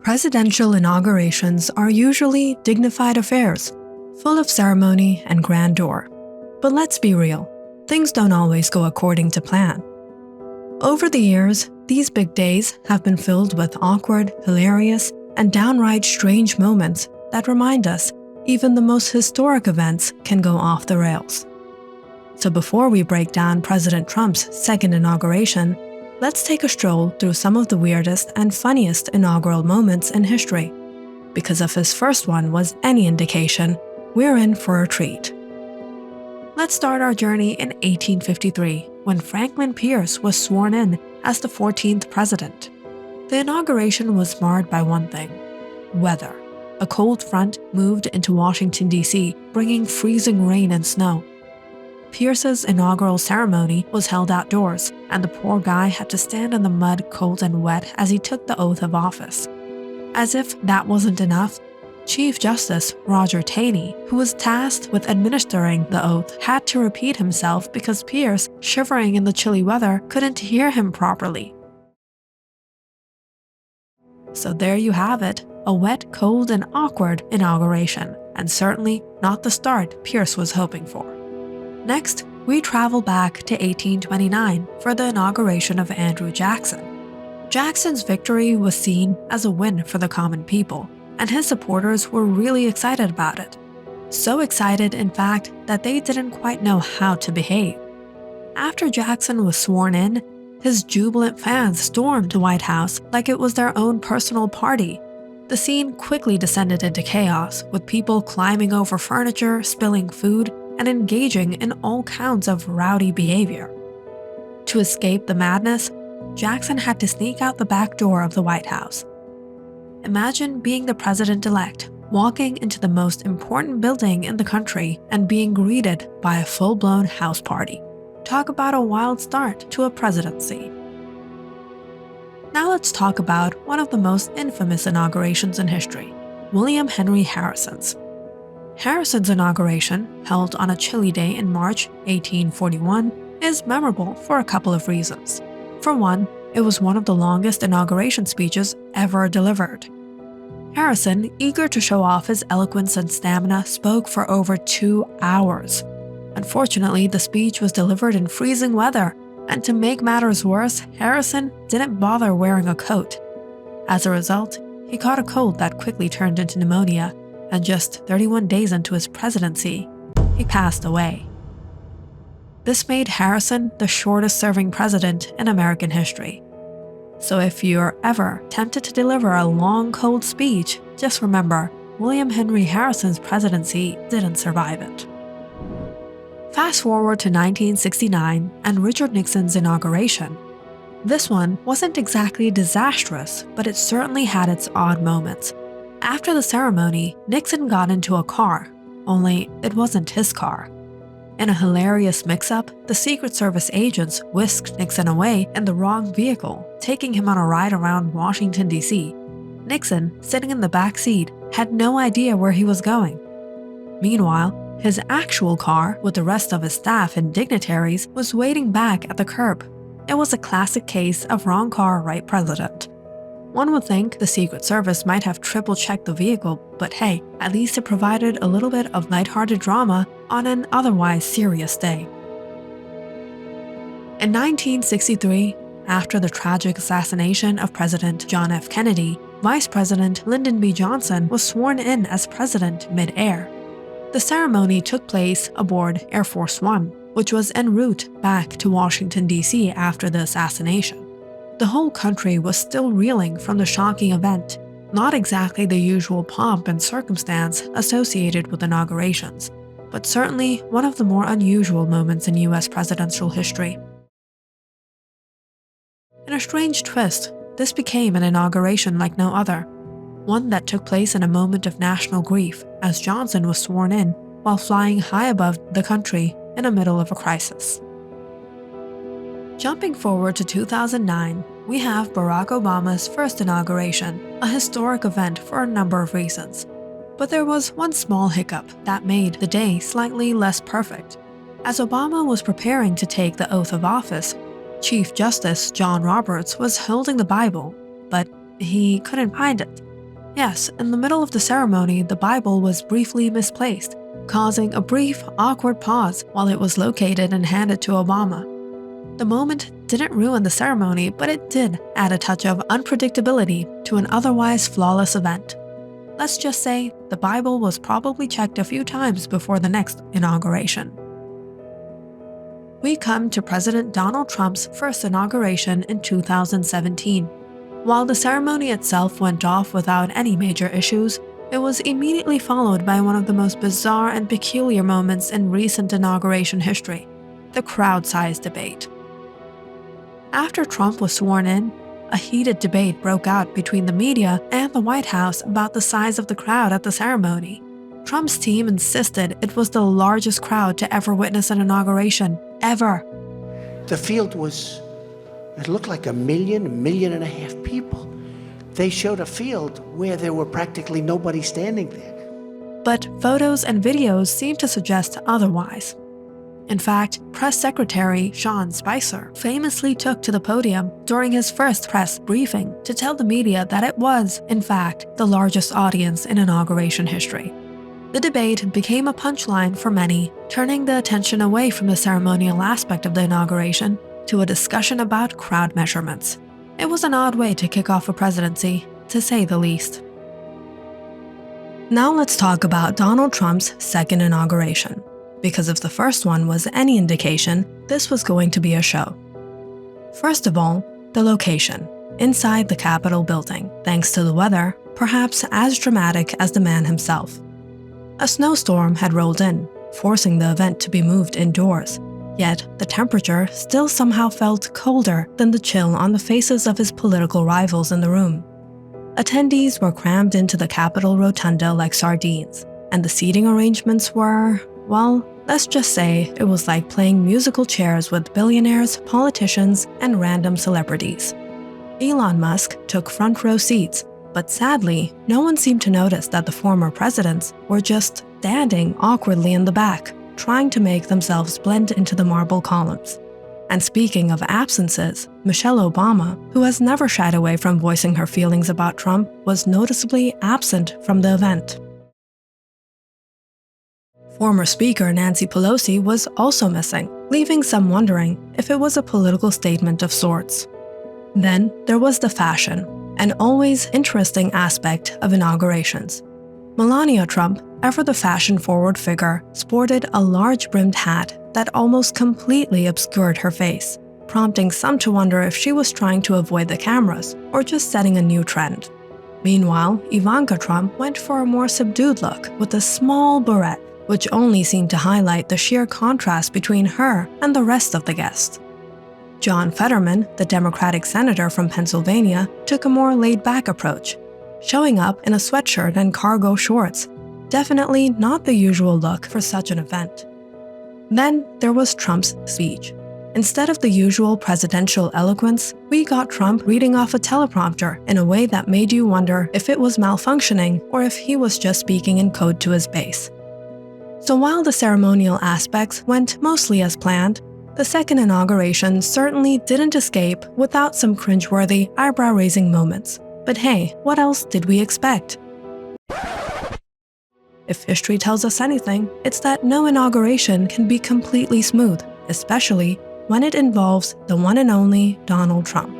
Presidential inaugurations are usually dignified affairs, full of ceremony and grandeur. But let's be real, things don't always go according to plan. Over the years, these big days have been filled with awkward, hilarious, and downright strange moments that remind us even the most historic events can go off the rails. So before we break down President Trump's second inauguration, let's take a stroll through some of the weirdest and funniest inaugural moments in history. Because if his first one was any indication, we're in for a treat. Let's start our journey in 1853, when Franklin Pierce was sworn in as the 14th president. The inauguration was marred by one thing: weather. A cold front moved into Washington, D.C., bringing freezing rain and snow. Pierce's inaugural ceremony was held outdoors, and the poor guy had to stand in the mud, cold and wet, as he took the oath of office. As if that wasn't enough, Chief Justice Roger Taney, who was tasked with administering the oath, had to repeat himself because Pierce, shivering in the chilly weather, couldn't hear him properly. So there you have it, a wet, cold and awkward inauguration, and certainly not the start Pierce was hoping for. Next, we travel back to 1829 for the inauguration of Andrew Jackson. Jackson's victory was seen as a win for the common people, and his supporters were really excited about it. So excited, in fact, that they didn't quite know how to behave. After Jackson was sworn in, his jubilant fans stormed the White House like it was their own personal party. The scene quickly descended into chaos, with people climbing over furniture, spilling food, and engaging in all kinds of rowdy behavior. To escape the madness, Jackson had to sneak out the back door of the White House. Imagine being the president-elect, walking into the most important building in the country and being greeted by a full-blown house party. Talk about a wild start to a presidency. Now let's talk about one of the most infamous inaugurations in history, William Henry Harrison's. Harrison's inauguration, held on a chilly day in March 1841, is memorable for a couple of reasons. For one, it was one of the longest inauguration speeches ever delivered. Harrison, eager to show off his eloquence and stamina, spoke for over 2 hours. Unfortunately, the speech was delivered in freezing weather, and to make matters worse, Harrison didn't bother wearing a coat. As a result, he caught a cold that quickly turned into pneumonia, and just 31 days into his presidency, he passed away. This made Harrison the shortest-serving president in American history. So if you're ever tempted to deliver a long, cold speech, just remember, William Henry Harrison's presidency didn't survive it. Fast forward to 1969 and Richard Nixon's inauguration. This one wasn't exactly disastrous, but it certainly had its odd moments. After the ceremony, Nixon got into a car, only it wasn't his car. In a hilarious mix-up, the Secret Service agents whisked Nixon away in the wrong vehicle, taking him on a ride around Washington, D.C. Nixon, sitting in the back seat, had no idea where he was going. Meanwhile, his actual car, with the rest of his staff and dignitaries, was waiting back at the curb. It was a classic case of wrong car, right president. One would think the Secret Service might have triple-checked the vehicle, but hey, at least it provided a little bit of lighthearted drama on an otherwise serious day. In 1963, after the tragic assassination of President John F. Kennedy, Vice President Lyndon B. Johnson was sworn in as president mid-air. The ceremony took place aboard Air Force One, which was en route back to Washington, D.C. after the assassination. The whole country was still reeling from the shocking event, not exactly the usual pomp and circumstance associated with inaugurations, but certainly one of the more unusual moments in U.S. presidential history. In a strange twist, this became an inauguration like no other, one that took place in a moment of national grief as Johnson was sworn in while flying high above the country in the middle of a crisis. Jumping forward to 2009, we have Barack Obama's first inauguration, a historic event for a number of reasons. But there was one small hiccup that made the day slightly less perfect. As Obama was preparing to take the oath of office, Chief Justice John Roberts was holding the Bible, but he couldn't find it. Yes, in the middle of the ceremony, the Bible was briefly misplaced, causing a brief, awkward pause while it was located and handed to Obama. The moment didn't ruin the ceremony, but it did add a touch of unpredictability to an otherwise flawless event. Let's just say the Bible was probably checked a few times before the next inauguration. We come to President Donald Trump's first inauguration in 2017. While the ceremony itself went off without any major issues, it was immediately followed by one of the most bizarre and peculiar moments in recent inauguration history: the crowd size debate. After Trump was sworn in, a heated debate broke out between the media and the White House about the size of the crowd at the ceremony. Trump's team insisted it was the largest crowd to ever witness an inauguration, ever. The field it looked like 1 million, 1.5 million people. They showed a field where there were practically nobody standing there. But photos and videos seem to suggest otherwise. In fact, Press Secretary Sean Spicer famously took to the podium during his first press briefing to tell the media that it was, in fact, the largest audience in inauguration history. The debate became a punchline for many, turning the attention away from the ceremonial aspect of the inauguration to a discussion about crowd measurements. It was an odd way to kick off a presidency, to say the least. Now let's talk about Donald Trump's second inauguration, because if the first one was any indication, this was going to be a show. First of all, the location, inside the Capitol building, thanks to the weather, perhaps as dramatic as the man himself. A snowstorm had rolled in, forcing the event to be moved indoors, yet the temperature still somehow felt colder than the chill on the faces of his political rivals in the room. Attendees were crammed into the Capitol rotunda like sardines, and the seating arrangements were, well, let's just say it was like playing musical chairs with billionaires, politicians, and random celebrities. Elon Musk took front row seats, but sadly, no one seemed to notice that the former presidents were just standing awkwardly in the back, trying to make themselves blend into the marble columns. And speaking of absences, Michelle Obama, who has never shied away from voicing her feelings about Trump, was noticeably absent from the event. Former Speaker Nancy Pelosi was also missing, leaving some wondering if it was a political statement of sorts. Then there was the fashion, an always interesting aspect of inaugurations. Melania Trump, ever the fashion-forward figure, sported a large-brimmed hat that almost completely obscured her face, prompting some to wonder if she was trying to avoid the cameras or just setting a new trend. Meanwhile, Ivanka Trump went for a more subdued look with a small beret, which only seemed to highlight the sheer contrast between her and the rest of the guests. John Fetterman, the Democratic senator from Pennsylvania, took a more laid-back approach, showing up in a sweatshirt and cargo shorts, definitely not the usual look for such an event. Then there was Trump's speech. Instead of the usual presidential eloquence, we got Trump reading off a teleprompter in a way that made you wonder if it was malfunctioning or if he was just speaking in code to his base. So while the ceremonial aspects went mostly as planned, the second inauguration certainly didn't escape without some cringeworthy, eyebrow-raising moments. But hey, what else did we expect? If history tells us anything, it's that no inauguration can be completely smooth, especially when it involves the one and only Donald Trump.